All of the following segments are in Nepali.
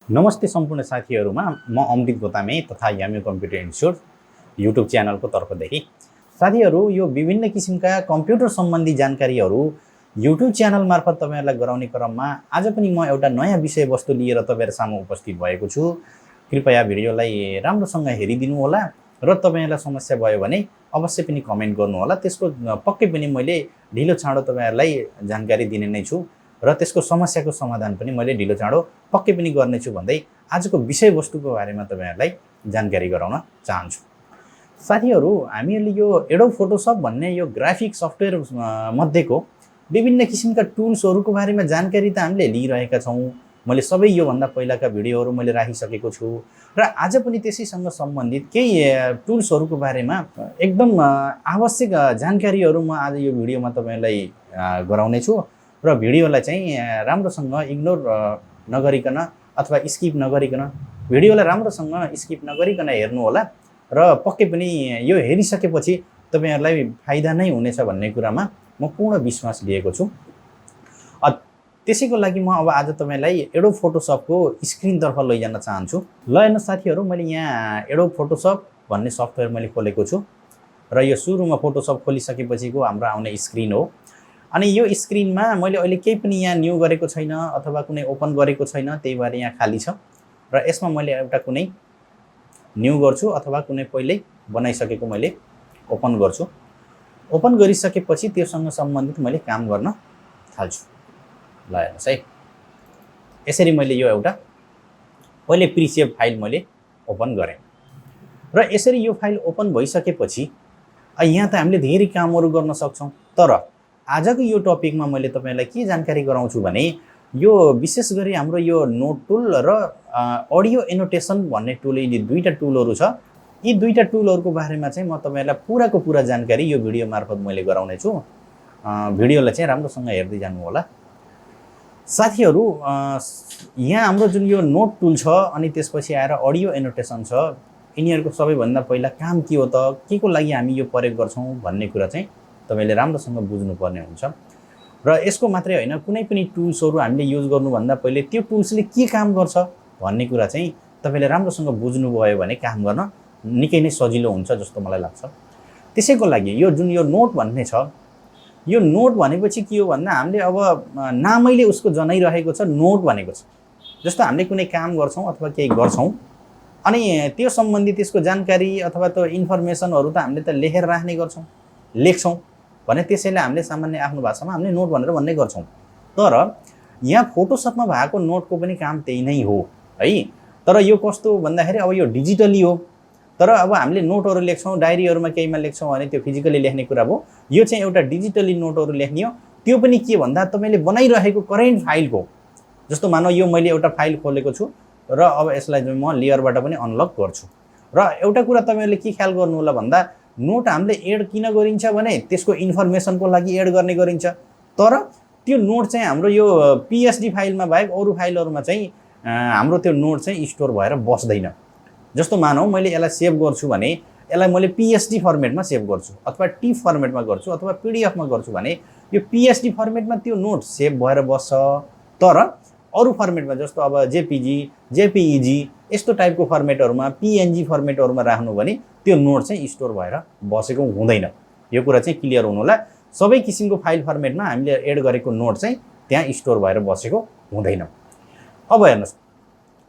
नमस्ते सम्पूर्ण साथीहरुमा म अमृत गोतामे तथा यामी कम्प्युटर इन्स्टिट्युट युट्युब च्यानलको तर्फदेखि साथीहरु यो विभिन्न किसिमका कम्प्युटर सम्बन्धी जानकारीहरु युट्युब च्यानल मार्फत तपाईहरुलाई गराउने क्रममा आज पनि म एउटा नयाँ विषयवस्तु लिएर तपाईहरु सामु उपस्थित भएको छु। कृपया भिडियोलाई राम्रोसँग हेरिदिनु होला र तपाईहरुलाई समस्या भयो भने अवश्य पनि कमेन्ट गर्नु होला। त्यसको पक्कै पनि मैले ढिलो चाँडो तपाईहरुलाई जानकारी दिने नै छु र त्यसको समस्याको समाधान पनि मैले ढिलो चाँडो पक्कै पनि गर्ने छु भन्दै आजको विषयवस्तुको बारेमा तपाईहरुलाई जानकारी गराउन चाहन्छु। साथीहरु हामीहरुले यो एडोब फोटोशप भन्ने यो ग्राफिक सफ्टवेयर मध्येको विभिन्न किसिमका टुल्सहरुको बारेमा जानकारी त हामीले लिइरहेका छौं। मैले सबै यो भन्दा पहिलाका भिडियोहरु मैले राखिसकेको छु र आज पनि त्यसैसँग सम्बन्धित केही टुल्सहरुको बारेमा एकदम आवश्यक जानकारीहरु म आज यो भिडियोमा तपाईहरुलाई गराउने छु र भिडियोलाई चाहिँ राम्रोसँग इग्नोर नगरिकन अथवा स्किप नगरिकन भिडियोलाई राम्रोसँग स्किप नगरिकन हेर्नु होला र पक्कै पनि यो हेरिसकेपछि तपाईहरुलाई फाइदा नै हुनेछ भन्ने कुरामा म पूर्ण विश्वास लिएको छु। त्यसैको लागि म अब आज तपाईलाई एडोब फोटोशपको स्क्रिन तर्फ लैजान चाहन्छु। ल हेर्नु साथीहरु, मैले यहाँ एडोब फोटोशप भन्ने सफ्टवेयर मैले खोलेको छु र यो सुरुमा फोटोशप खोलिसकेपछिको हाम्रो आउने स्क्रिन हो। अनि यो स्क्रिनमा मैले अहिले केही पनि यहाँ न्यू गरेको छैन अथवा कुनै ओपन गरेको छैन, त्यही भएर यहाँ खाली छ र यसमा मैले एउटा कुनै न्यू गर्छु अथवा कुनै पहिले बनाइसकेको मैले ओपन गर्छु। ओपन गरिसकेपछि त्योसँग सम्बन्धित मैले काम गर्न थाल्छु। ल हेर्नुस् है, यसरी मैले यो एउटा पहिले प्रिसेभ फाइल मैले ओपन गरेँ र यसरी यो फाइल ओपन भइसकेपछि यहाँ त हामीले धेरै कामहरु गर्न सक्छौं। तर आजको यो टपिकमा मैले तपाईलाई के जानकारी गराउँछु भने यो विशेष गरी हाम्रो यो नोट टुल र अडियो एनोटेसन भन्ने टुल, यी दुईटा टुलहरु छ। यी दुईटा टुलहरुको बारेमा चाहिँ म तपाईलाई पुराको पुरा जानकारी यो भिडियो मार्फत मैले गराउने छु। भिडियोलाई चाहिँ राम्रोसँग हेर्दै जानु होला। साथीहरु, यहाँ हाम्रो जुन यो नोट टुल छ अनि त्यसपछि आएर अडियो एनोटेसन छ, यिनीहरुको सबैभन्दा पहिला काम के हो त, के को लागि हामी यो प्रयोग गर्छौं भन्ने कुरा चाहिँ तपाईले राम्रोसँग बुझ्नुपर्ने हुन्छ। र यसको मात्रै हैन, कुनै पनि टुल्सहरु हामीले युज गर्नुभन्दा पहिले त्यो टुल्सले के काम गर्छ भन्ने कुरा चाहिँ तपाईले राम्रोसँग बुझ्नुभयो भने काम गर्न निकै नै सजिलो हुन्छ जस्तो मलाई लाग्छ। त्यसैको लागि यो जुन यो नोट भन्ने छ, यो नोट भनेपछि के हो भन्दा हामीले अब नामैले उसको जनाइरहेको छ, नोट भनेको छ। जस्तो हामीले कुनै काम गर्छौं अथवा केही गर्छौं अनि त्यो सम्बन्धी त्यसको जानकारी अथवा त्यो इन्फर्मेसनहरु त हामीले त लेखेर राख्ने गर्छौं, लेख्छौं भने त्यसैले हामीले सामान्य आफ्नो भाषामा हामीले नोट भनेर भन्ने गर्छौं। तर यहाँ फोटोशपमा भएको नोटको पनि काम त्यही नै हो है। तर यो कस्तो भन्दाखेरि अब यो डिजिटली हो। तर अब हामीले नोटहरु लेख्छौं, डायरीहरुमा केहीमा लेख्छौं भने त्यो फिजिकली लेख्ने कुरा भयो। यो चाहिँ एउटा डिजिटली नोटहरु लेख्ने हो। त्यो पनि के भन्दा तपाईले बनाइरहेको करेन्ट फाइलको, जस्तो मानौ यो मैले एउटा फाइल खोलेको छु र अब यसलाई चाहिँ म लेयरबाट पनि अनलक गर्छु। र एउटा कुरा तपाईहरुले के ख्याल गर्नु होला भन्दा नोट हामीले एड किन गरिन्छ भने त्यसको इन्फर्मेसनको लागि एड गर्ने गरिन्छ। तर त्यो नोट चाहिँ हाम्रो यो पीएसडी फाइलमा बाहेक अरु फाइलहरुमा चाहिँ हाम्रो त्यो नोट चाहिँ स्टोर भएर बस्दैन। जस्तो मानौ मैले यसलाई सेभ गर्छु भने यसलाई मैले पीएसडी फर्मेटमा सेभ गर्छु अथवा टिफ फर्मेटमा गर्छु अथवा पीडीएफमा गर्छु भने यो पीएसडी फर्मेटमा त्यो नोट सेभ भएर बस्छ। तर अरु फर्मेटमा जस्तो अब जेपीजी, जेपीईजी यस्तो टाइपको फर्मेटहरुमा, पीएनजी फर्मेटहरुमा राख्नु भने त्यो नोट चाहिँ स्टोर भएर बसेको हुँदैन। यो कुरा चाहिँ क्लियर हुनु होला। सबै किसिमको फाइल फर्मेटमा हामीले एड गरेको नोट चाहिँ त्यहाँ स्टोर भएर बसेको हुँदैन। अब हेर्नुस्,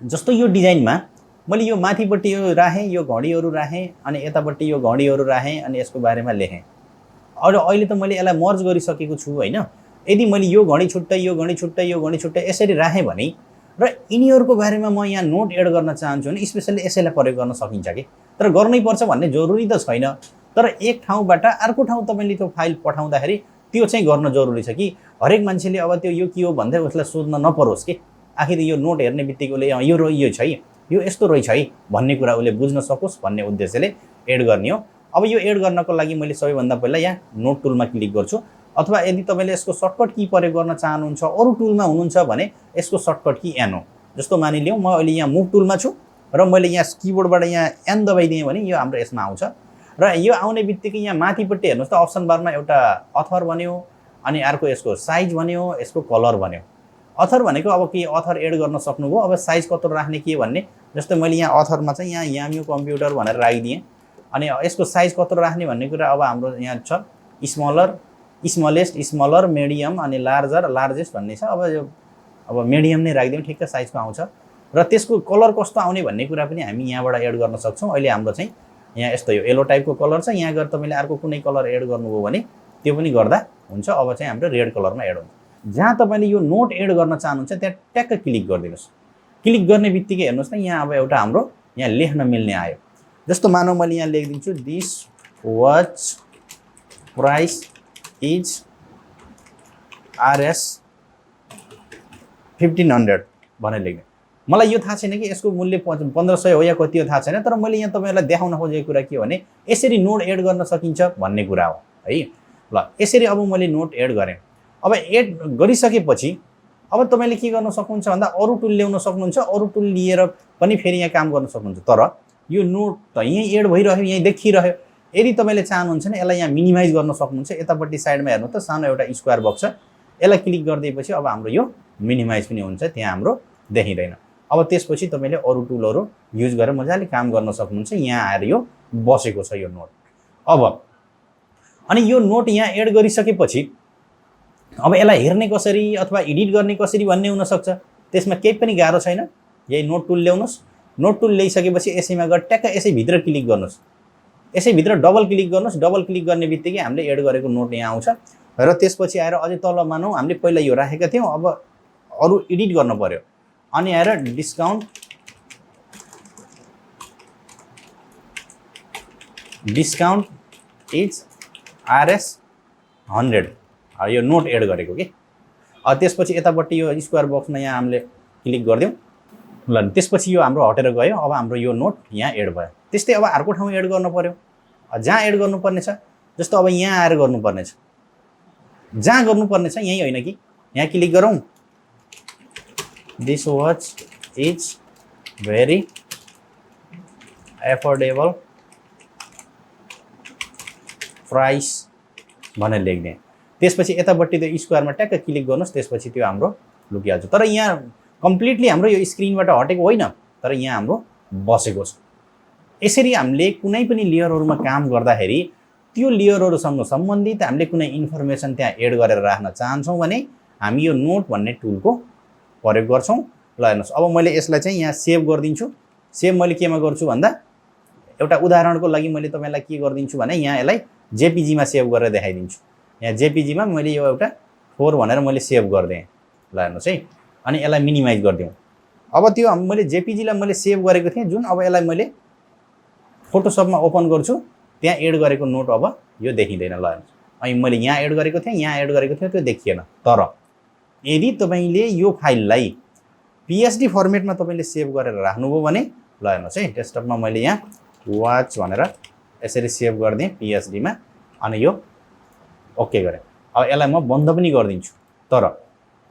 जस्तो यो डिजाइनमा मैले यो माथिपट्टि यो राखेँ, यो घडीहरु राखेँ अनि यतापट्टि यो घडीहरु राखेँ अनि यसको बारेमा लेखेँ। अहिले त मैले यसलाई मर्ज गरिसकेको छु हैन। यदि मैले यो घडी छुट्टै, यो घडी छुट्टै, यो घडी छुट्टै यसरी राखेँ भने र यिनीहरुको बारेमा म यहाँ नोट एड गर्न चाहन्छु भने स्पेशली यसैलाई प्रयोग गर्न सकिन्छ के। तर गर्नै पर्छ भन्ने जरुरी त छैन। तर एक ठाउँबाट अर्को ठाउँ तपाईले त्यो फाइल पठाउँदाखेरि त्यो चाहिँ गर्न जरुरी छ कि हरेक मान्छेले अब त्यो यो के हो भन्दै उसलाई सोध्न नपरोस् के। आखिर यो नोट हेर्ने बित्तिकै यो छ है, यो यस्तो रहेछ है भन्ने कुरा उले बुझ्न सकोस् भन्ने उद्देश्यले एड गर्ने हो। अब यो एड गर्नको लागि मैले सबैभन्दा पहिला यहाँ नोट टुलमा क्लिक गर्छु अथवा यदि तपाईले यसको सर्टकट की प्रयोग गर्न चाहनुहुन्छ, अरु टुलमा हुनुहुन्छ भने यसको सर्टकट की एन हो। जस्तो मानिलियौ म अहिले यहाँ मुभ टुलमा छु र मैले यहाँ किबोर्डबाट यहाँ एन दबाइदिएँ भने यो हाम्रो यसमा आउँछ र यो आउने बित्तिकै यहाँ माथिपट्टि हेर्नुस् त अप्सन बारमा एउटा अथर भन्यो अनि अर्को यसको साइज भन्यो, यसको कलर भन्यो अथर भनेको अब के अथर एड गर्न सक्नुभयो। अब साइज कत्रो राख्ने के भन्ने, जस्तै मैले यहाँ अथरमा चाहिँ यहाँ याम्यू कम्प्युटर भनेर राखिदिएँ। अनि यसको साइज कत्रो राख्ने भन्ने कुरा अब हाम्रो यहाँ छ स्मलर, स्मलेस्ट, स्मलर, मिडियम अनि लार्जर, लार्जेस्ट भन्ने छ। अब मिडियम नै राखिदिउँ, ठिक्क साइजको आउँछ। र त्यसको कलर कस्तो आउने भन्ने कुरा पनि हामी यहाँबाट एड गर्न सक्छौँ। अहिले हाम्रो चाहिँ यहाँ यस्तो यो येलो टाइपको कलर छ, यहाँ गएर तपाईँले अर्को कुनै कलर एड गर्नुभयो भने त्यो पनि गर्दा हुन्छ। अब चाहिँ हाम्रो रेड कलरमा एड हुन्छ। जहाँ तपाईँले यो नोट एड गर्न चाहनुहुन्छ त्यहाँ ट्याक्क क्लिक गरिदिनुहोस्। क्लिक गर्ने बित्तिकै हेर्नुहोस् न यहाँ अब एउटा हाम्रो यहाँ लेख्न मिल्ने आयो। जस्तो मानौ मैले यहाँ लेखिदिन्छु this watch price is RS 1500 भनेर लेख्ने। मलाई यो थाहा छैन कि यसको मूल्य 1500 हो या कति हो थाहा छैन, तर मैले यहाँ तपाईँहरूलाई देखाउन खोजेको कुरा के हो भने यसरी नोट एड गर्न सकिन्छ भन्ने कुरा हो है। ल यसरी अब मैले नोट एड गरेँ। अब एड गरिसकेपछि अब तपाईँले के गर्न सक्नुहुन्छ भन्दा अरू टुल ल्याउन सक्नुहुन्छ। अरू टुल लिएर पनि फेरि यहाँ काम गर्न सक्नुहुन्छ। तर यो नोट त यहीँ एड भइरह्यो, यहीँ देखिरह्यो। यदि तपाईँले चाहनुहुन्छ भने यसलाई यहाँ मिनिमाइज गर्न सक्नुहुन्छ। यतापट्टि साइडमा हेर्नु त सानो एउटा स्क्वायर बक्स छ, यसलाई क्लिक गरिदिएपछि अब हाम्रो यो मिनिमाइज पनि हुन्छ, त्यहाँ हाम्रो देखिँदैन। अब त्यसपछि तपाईँले अरू टुलहरू युज गरेर मजाले काम गर्न सक्नुहुन्छ। यहाँ आएर यो बसेको छ यो नोट। अब अनि यो नोट यहाँ एड गरिसकेपछि अब यसलाई हेर्ने कसरी अथवा एडिट गर्ने कसरी भन्ने हुनसक्छ। त्यसमा केही पनि गाह्रो छैन। यही नोट टुल ल्याउनुहोस्। नोट टुल ल्याइसकेपछि यसैमा गएर ट्याक्क यसैभित्र क्लिक गर्नुहोस्। यसैभित्र डबल क्लिक गर्नुहोस्। डबल क्लिक गर्ने बित्तिकै हामीले एड गरेको नोट यहाँ आउँछ। र त्यसपछि आएर अझै तल मानौँ हामीले पहिला यो राखेका थियौँ, अब अरू एडिट गर्नु पर्यो। अनि आएर डिस्काउन्ट इज RS 100 यो नोट एड गरेको कि। त्यसपछि यतापट्टि यो स्क्वायर बक्समा यहाँ हामीले क्लिक गरिदिउँ। ल त्यसपछि यो हाम्रो हटेर गयो। अब हाम्रो यो नोट यहाँ एड भयो। त्यस्तै अब अर्को ठाउँ एड गर्नु पर्यो। जहाँ एड गर्नुपर्ने छ, जस्तो अब यहाँ आएर गर्नुपर्ने छ। जहाँ गर्नुपर्ने छ यहीँ होइन कि, यहाँ क्लिक गरौँ। This watch is very affordable price भनेर लेख्ने। त्यसपछि यतापट्टि त्यो स्क्वायरमा ट्याक्क क्लिक गर्नुहोस्। त्यसपछि त्यो हाम्रो लुकिहाल्छ। तर यहाँ कम्प्लिटली हाम्रो यो स्क्रिनबाट हटेको होइन, तर यहाँ हाम्रो बसेको छ। यसरी हामीले कुनै पनि लेयरहरूमा काम गर्दाखेरि त्यो लेयरहरूसँग सम्बन्धित हामीले कुनै इन्फर्मेसन त्यहाँ एड गरेर राख्न चाहन्छौँ भने हामी यो नोट भन्ने टुलको प्रयोग गर्छौँ। ल हेर्नुहोस्, अब मैले यसलाई चाहिँ यहाँ सेभ गरिदिन्छु। सेभ मैले केमा गर्छु भन्दा एउटा उदाहरणको लागि मैले तपाईँलाई के गरिदिन्छु भने यहाँ यसलाई जेपिजीमा सेभ गरेर देखाइदिन्छु। यहाँ जेपिजीमा मैले यो एउटा 4 भनेर मैले सेभ गरिदिएँ। ल हेर्नुहोस् है। अनि यसलाई मिनिमाइज गरिदिउँ। अब त्यो मैले जेपिजीलाई मैले सेभ गरेको थिएँ जुन, अब यसलाई मैले फोटोसपमा ओपन गर्छु। त्यहाँ एड गरेको नोट अब यो देखिँदैन। ल हेर्नुहोस्, अनि मैले यहाँ एड गरेको थिएँ, यहाँ एड गरेको थिएँ, त्यो देखिएन। तर यदि तपाईँले यो फाइललाई PSD फर्मेटमा तपाईँले सेभ गरेर राख्नुभयो भने ल हेर्नुहोस् है, डेस्कटपमा मैले यहाँ वाच भनेर यसरी सेभ गरिदिएँ PSDमा। अनि यो ओके गरेँ। अब यसलाई म बन्द पनि गरिदिन्छु। तर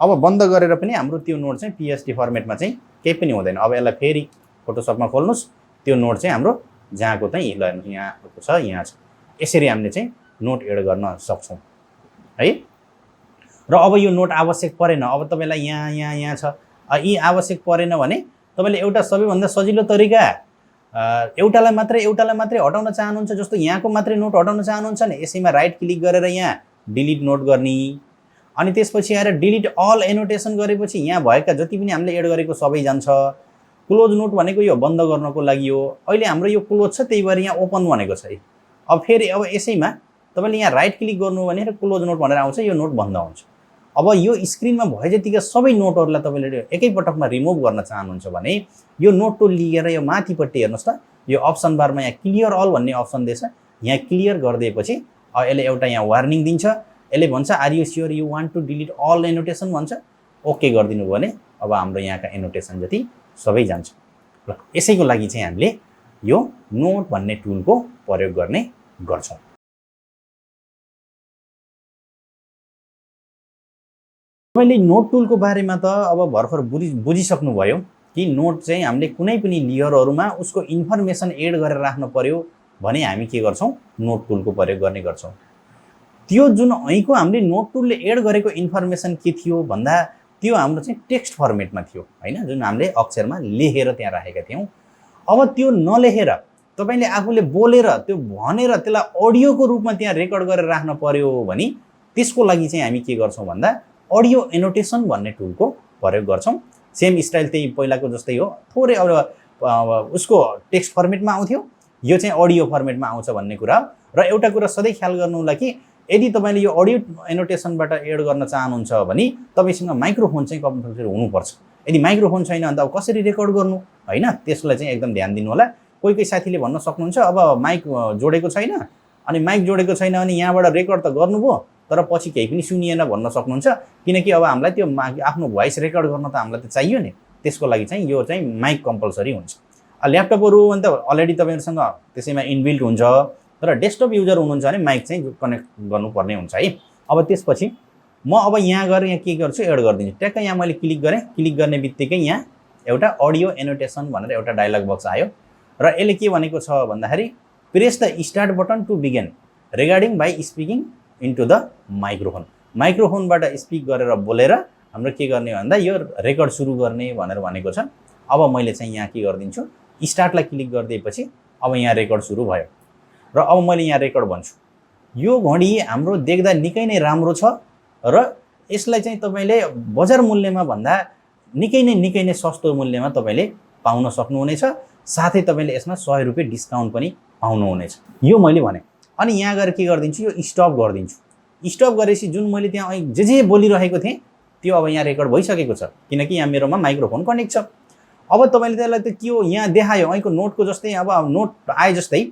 अब बन्द गरेर पनि हाम्रो त्यो नोट चाहिँ PSD फर्मेटमा चाहिँ केही पनि हुँदैन। अब यसलाई फेरि फोटोसपमा खोल्नुहोस्। त्यो नोट चाहिँ हाम्रो जहाँको चाहिँ ल हेर्नुहोस् यहाँ छ, यहाँ छ। यसरी हामीले चाहिँ नोट एड गर्न सक्छौँ है। र अब यो नोट आवश्यक परेन, अब तपाईँलाई यहाँ छ, यी आवश्यक परेन भने तपाईँले एउटा सबैभन्दा सजिलो तरिका एउटालाई मात्रै हटाउन चाहनुहुन्छ, जस्तो यहाँको मात्रै नोट हटाउन चाहनुहुन्छ भने यसैमा राइट क्लिक गरेर यहाँ डिलिट नोट गर्ने। अनि त्यसपछि आएर डिलिट अल एनोटेसन गरेपछि यहाँ भएका जति पनि हामीले एड गरेको सबै जान्छ। क्लोज नोट भनेको यो बन्द गर्नको लागि हो। अहिले हाम्रो यो क्लोज छ, त्यही भएर यहाँ ओपन भनेको छ है। अब फेरि अब यसैमा तपाईँले यहाँ राइट क्लिक गर्नु भने क्लोज नोट भनेर आउँछ, यो नोट बन्द हुन्छ। अब यो स्क्रिनमा भए जतिका सबै नोटहरूलाई तपाईँले एकैपटकमा रिमुभ गर्न चाहनुहुन्छ भने यो नोट टुल लिएर यो माथिपट्टि हेर्नुहोस् त, यो अप्सन बारमा यहाँ क्लियर अल भन्ने अप्सन दिएछ। यहाँ क्लियर गरिदिएपछि यसले एउटा यहाँ वार्निङ दिन्छ। यसले भन्छ are you sure you want to delete all annotation भन्छ। ओके गरिदिनु भने अब हाम्रो यहाँका एनोटेसन जति सबै जान्छ। ल यसैको लागि चाहिँ हामीले यो नोट भन्ने टुलको प्रयोग गर्ने गर्छौँ। मैले नोट टुलको बारेमा त अब भर्खर बुझिसक्नुभयो कि नोट चाहिँ हामीले कुनै पनि लेयरहरूमा उसको इन्फर्मेसन एड गरेर राख्नु पर्यो भने हामी के गर्छौँ, नोट टुलको प्रयोग गर्ने गर्छौँ। त्यो जुन ऐको हामीले नोट टुलले एड गरेको इन्फर्मेसन के थियो भन्दा त्यो हाम्रो चाहिँ टेक्स्ट फर्मेटमा थियो हैन, जुन हामीले अक्षरमा लेखेर त्यहाँ राखेका थियौँ। अब त्यो नलेखेर तपाईले आफूले बोलेर त्यो भनेर त्यसलाई अडियोको रूपमा त्यहाँ रेकर्ड गरेर राख्न पर्यो भने त्यसको लागि चाहिँ हामी के गर्छौँ भन्दा अडियो एनोटेसन भन्ने टुलको प्रयोग गर्छौँ। सेम स्टाइल त्यही पहिलाको जस्तै हो, थोरै अब उसको टेक्स्ट फर्मेटमा आउँथ्यो, यो चाहिँ अडियो फर्मेटमा आउँछ भन्ने कुरा हो। र एउटा कुरा सधैँ ख्याल गर्नु होला कि यदि तपाईले यो अडियो एनोटेसनबाट एड गर्न चाहनुहुन्छ भने तपाईसँग माइक्रोफोन चाहिँ कम्पलसरी हुनुपर्छ। यदि माइक्रोफोन छैन भने त अब कसरी रेकर्ड गर्नु हैन, त्यसलाई चाहिँ एकदम ध्यान दिनु होला। कोही कोही साथीले भन्न सक्नुहुन्छ अब माइक जोडेको छैन, अनि माइक जोडेको छैन भने यहाँबाट रेकर्ड त गर्नुभयो तर पछि केही पनि सुनिएन भन्न सक्नुहुन्छ, किनकि अब हामीलाई त्यो आफ्नो भोइस रेकर्ड गर्न त हामीलाई त चाहियो नि। त्यसको लागि चाहिँ यो चाहिँ माइक कम्पलसरी हुन्छ। ल्यापटपहरू भने त अलरेडी तपाईहरुसँग त्यसैमा इनबिल्ट हुन्छ, तर डेस्कटप युजर हुनुहुन्छ भने माइक चाहिँ कनेक्ट गर्नुपर्ने हुन्छ है। अब त्यसपछि म अब यहाँ गएर यहाँ के गर्छु, एड गरिदिन्छु। ट्याक्क यहाँ मैले क्लिक गरेँ, क्लिक गर्ने बित्तिकै यहाँ एउटा अडियो एनोटेसन भनेर एउटा डायलग बक्स आयो र यसले के भनेको छ भन्दाखेरि press the start button to begin regarding by speaking into the microphone. माइक्रोफोनबाट स्पिक गरेर बोलेर हाम्रो के गर्ने भन्दा यो रेकर्ड सुरु गर्ने भनेर भनेको छ। अब मैले चाहिँ यहाँ के गरिदिन्छु, स्टार्टलाई क्लिक गरिदिएपछि अब यहाँ रेकर्ड सुरु भयो र अब मैले यहाँ रेकर्ड भन्छु। यो घडी हाम्रो देख्दा निकै नै राम्रो छ र यसलाई चाहिँ तपाईले बजार मूल्यमा भन्दा निकै नै सस्तो मूल्यमा तपाईले पाउन सक्नुहुनेछ। साथै तपाईले यसमा 100 रुपैयाँ डिस्काउन्ट पनि पाउनुहुनेछ। यो मैले भने। अनि यहाँ गएर के गरिदिन्छु, यो स्टप गरिदिन्छु। स्टप गरेपछि जुन मैले त्यहाँ जे बोलिरहेको थिएँ त्यो अब यहाँ रेकर्ड भइसकेको छ, किनकि यहाँ मेरोमा माइक्रोफोन कनेक्ट छ। अब तपाईले त्यसलाई त के हो यहाँ देखायो ऐको नोटको जस्तै, अब नोट आए जस्तै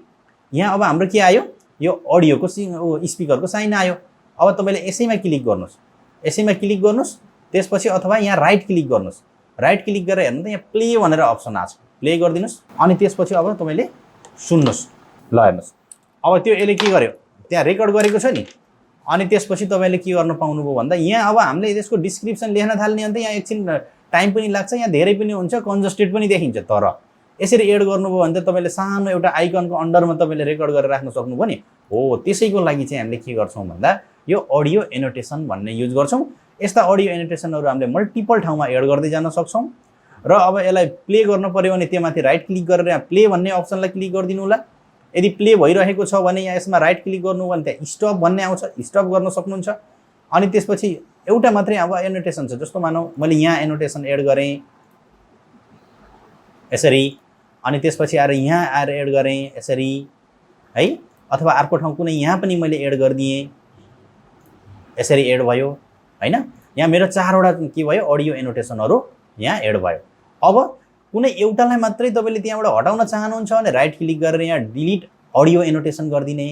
यहाँ अब हाम्रो के आयो, यो अडियोको स्पिकरको साइन आयो। अब तपाईले यसैमा क्लिक गर्नुस्, यसैमा क्लिक गर्नुस्, त्यसपछि अथवा यहाँ राइट क्लिक गर्नुस्। राइट क्लिक गरेर हेर्नु त यहाँ प्ले भनेर अप्सन आछ, प्ले गरिदिनुस्। अनि त्यसपछि अब तपाईले सुन्नुस्। ल हेर्नुस्, अब त्यो यसले के गर्यो, त्यहाँ रेकर्ड गरेको छ नि। अनि त्यसपछि तपाईले के गर्न पाउनुभयो भन्दा यहाँ अब हामीले यसको डिस्क्रिप्सन लेख्न थाल्ने अन्त यहाँ एकछिन टाइम पनि लाग्छ, यहाँ धेरै पनि हुन्छ, कन्जस्टेड पनि देखिन्छ। तर यसरी एड गर्नुभयो भने त तपाईले सानो एउटा आइकनको अन्डरमा तपाईले रेकर्ड गरेर राख्न सक्नुभयो नि हो। त्यसैको लागि चाहिँ हामीले के गर्छौँ भन्दा यो अडियो एनोटेसन भन्ने युज गर्छौँ। यस्ता अडियो एनोटेसनहरू हामीले मल्टिपल ठाउँमा एड गर्दै जान सक्छौँ। र अब यसलाई प्ले गर्न पर्यो भने त्यहाँमाथि राइट क्लिक गरेर यहाँ प्ले भन्ने अप्सनलाई क्लिक गरिदिनु होला। यदि प्ले भइरहेको छ भने यहाँ यसमा राइट क्लिक गर्नु भने त्यहाँ स्टप भन्ने आउँछ, स्टप गर्न सक्नुहुन्छ। अनि त्यसपछि एउटा मात्रै अब एनोटेसन छ, जस्तो मानौ मैले यहाँ एनोटेसन एड गरेँ यसरी, अनि त्यसपछि आएर यहाँ आएर एड गरेँ यसरी है, अथवा अर्को ठाउँ कुनै यहाँ पनि मैले एड गरिदिएँ यसरी एड भयो हैन। यहाँ मेरो 4वटा के भयो, अडियो एनोटेसनहरू यहाँ एड भयो। अब कुनै एउटालाई मात्रै तपाईले त्यहाँबाट हटाउन चाहनुहुन्छ भने राइट क्लिक गरेर यहाँ डिलिट अडियो एनोटेसन गरिदिने।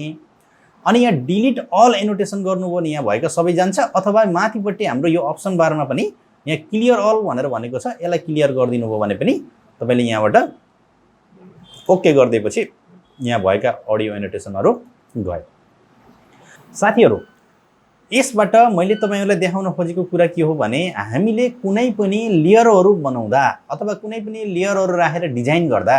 अनि यहाँ डिलिट अल एनोटेसन गर्नुभयो भने यहाँ भएका सबै जान्छ, अथवा माथिपट्टि हाम्रो यो अप्सन बारमा पनि यहाँ क्लियर अल भनेर भनेको छ, यसलाई क्लियर गरिदिनु भयो भने पनि तपाईले यहाँबाट ओके गरिदिएपछि यहाँ भएका अडियो एनोटेसनहरू गयो। साथीहरू, यसबाट मैले तपाईहरुलाई देखाउन खोजेको कुरा के हो भने हामीले कुनै पनि लेयरहरू बनाउँदा अथवा कुनै पनि लेयरहरू राखेर डिजाइन गर्दा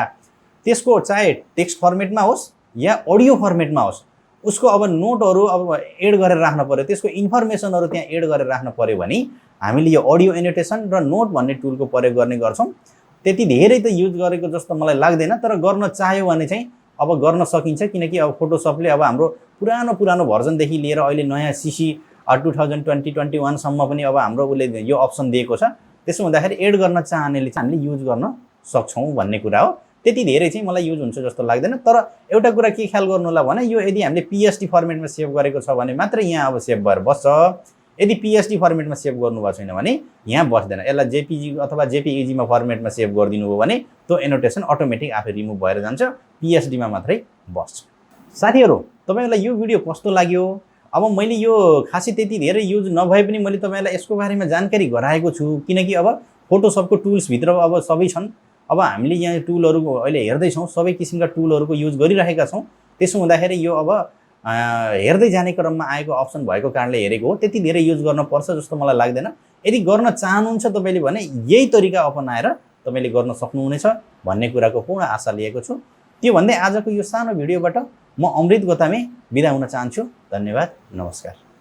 त्यसको चाहे टेक्स्ट फर्मेटमा होस् या अडियो फर्मेटमा होस्, उसको अब नोटहरू अब एड गरेर राख्न पर्यो, त्यसको इन्फर्मेसनहरू त्यहाँ एड गरेर राख्न पर्यो भने हामीले यो अडियो एनोटेसन र नोट भन्ने टुलको प्रयोग गर्ने गर्छौं। त्यति धेरै त युज गरेको जस्तो मलाई लाग्दैन, तर गर्न चाह्यो भने चाहिँ अब गर्न सकिन्छ, किनकि अब फोटोसपले अब हाम्रो पुरानो भर्जनदेखि लिएर अहिले नयाँ सीसी 2020-21 सम्म पनि अब हाम्रो उले यो अप्सन दिएको छ। त्यसो हुँदाखेरि एड गर्न चाहनेले चाहिँ हामीले युज गर्न सक्छौं भन्ने कुरा हो। त्यति धेरै चाहिँ मलाई युज हुन्छ जस्तो लाग्दैन। तर एउटा कुरा के ख्याल गर्नु होला भने यो यदि हामीले पीएसडी फर्मेटमा सेभ गरेको छ भने मात्र यहाँ अब सेभ भएर बस्छ। यदि पीएसडी फर्मेटमा सेभ गर्नुभएको छैन भने यहाँ बस्दैन। यसलाई जेपीजी अथवा जेपीईजी मा फर्मेटमा सेभ गरिदिनु हो भने त्यो एनोटेसन अटोमेटिक आफै रिमुभ भएर जान्छ, पीएसडी मा मात्रै बस्छ। साथीहरु, तपाईहरुलाई यो भिडियो कस्तो लाग्यो? अब मैले यो खासै त्यति धेरै युज नभए पनि मैले तपाईहरुलाई यसको बारेमा जानकारी गराएको छु, किनकि अब फोटोसपको टुल्स भित्र अब सबै छन्। अब हामीले यहाँ टुलहरु अहिले हेर्दै छौं, सबै किसिमका टुलहरुको युज गरिरहेका छौं। त्यसो हुँदाखेरि यो अब हेर्दै जाने क्रममा आएको अप्सन भएको कारणले हेरेको हो। त्यति धेरै युज गर्न पर्छ जस्तो मलाई लाग्दैन। यदि गर्न चाहनुहुन्छ तपाईले भने यही तरिका अपनाएर तपाईले गर्न सक्नुहुनेछ भन्ने कुराको पूर्ण आशा लिएको छु। त्यो भन्दै आजको यो सानो भिडियोबाट म अमृत गोतामे बिदा हुन चाहन्छु। धन्यवाद, नमस्कार।